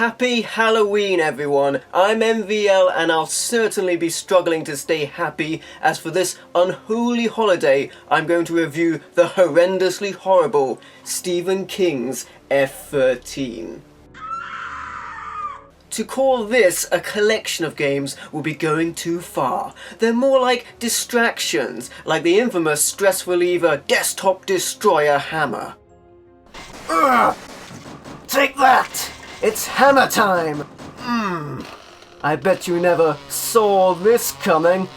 Happy Halloween everyone, I'm MVL and I'll certainly be struggling to stay happy as for this unholy holiday I'm going to review the horrendously horrible Stephen King's F13. To call this a collection of games will be going too far. They're more like distractions, like the infamous stress reliever Desktop Destroyer Hammer. Ugh! Take that! It's hammer time! I bet you never saw this coming.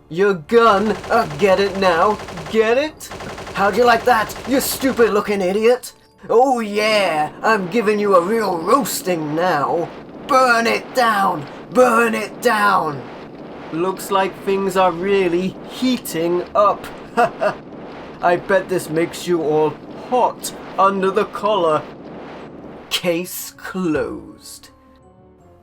Your gun, get it now? Get it? How'd you like that, you stupid looking idiot? Oh yeah, I'm giving you a real roasting now. Burn it down! Burn it down! Looks like things are really heating up. I bet this makes you all hot under the collar. Case closed.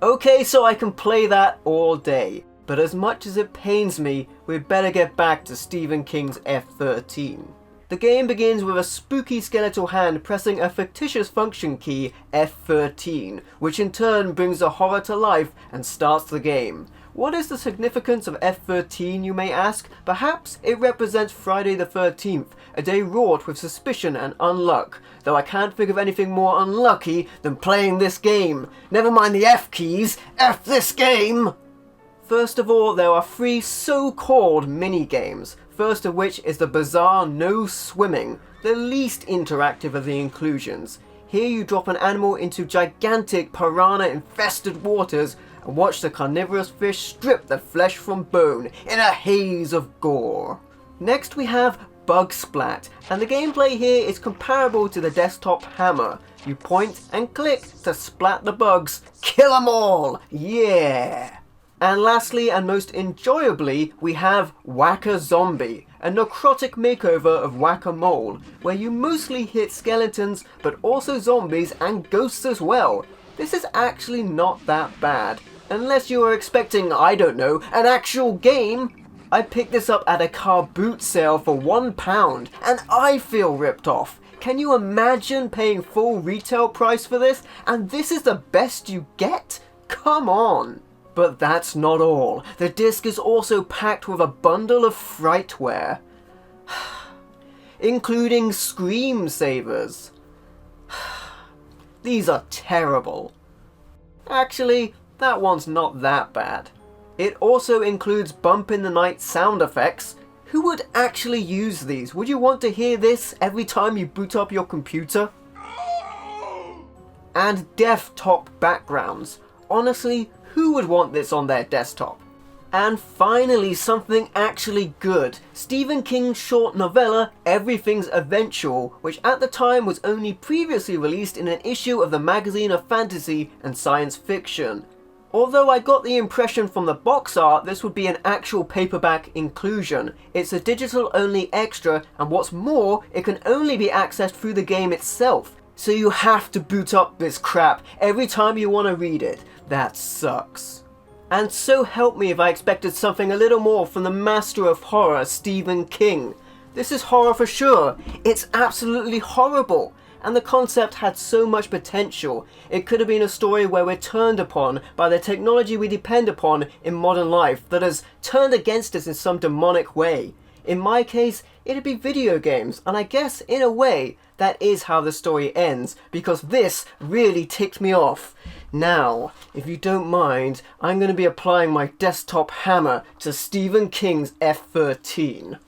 Okay, so I can play that all day, but as much as it pains me, we'd better get back to Stephen King's F13. The game begins with a spooky skeletal hand pressing a fictitious function key, F13, which in turn brings the horror to life and starts the game. What is the significance of F13, you may ask? Perhaps it represents Friday the 13th, a day wrought with suspicion and unluck, though I can't think of anything more unlucky than playing this game. Never mind the F keys, F this game! First of all, there are 3 so-called mini-games, first of which is the bizarre no swimming, the least interactive of the inclusions. Here you drop an animal into gigantic piranha-infested waters and watch the carnivorous fish strip the flesh from bone in a haze of gore. Next we have Bug Splat, and the gameplay here is comparable to the desktop hammer. You point and click to splat the bugs. Kill 'em all! Yeah! And lastly and most enjoyably, we have Whack-A-Zombie, a necrotic makeover of Whack-A-Mole, where you mostly hit skeletons but also zombies and ghosts as well. This is actually not that bad. Unless you were expecting, I don't know, an actual game. I picked this up at a car boot sale for £1 and I feel ripped off. Can you imagine paying full retail price for this? And this is the best you get? Come on! But that's not all. The disc is also packed with a bundle of frightware, including scream savers. These are terrible. Actually, that one's not that bad. It also includes bump in the night sound effects. Who would actually use these? Would you want to hear this every time you boot up your computer? And desktop backgrounds. Honestly, who would want this on their desktop? And finally, something actually good. Stephen King's short novella, Everything's Eventual, which at the time was only previously released in an issue of the magazine of fantasy and science fiction. Although I got the impression from the box art this would be an actual paperback inclusion. It's a digital only extra, and what's more, it can only be accessed through the game itself. So you have to boot up this crap every time you want to read it. That sucks. And so help me if I expected something a little more from the master of horror, Stephen King. This is horror for sure. It's absolutely horrible. And the concept had so much potential. It could have been a story where we're turned upon by the technology we depend upon in modern life that has turned against us in some demonic way. In my case, it'd be video games, and I guess, in a way, that is how the story ends, because this really ticked me off. Now, if you don't mind, I'm going to be applying my desktop hammer to Stephen King's F13.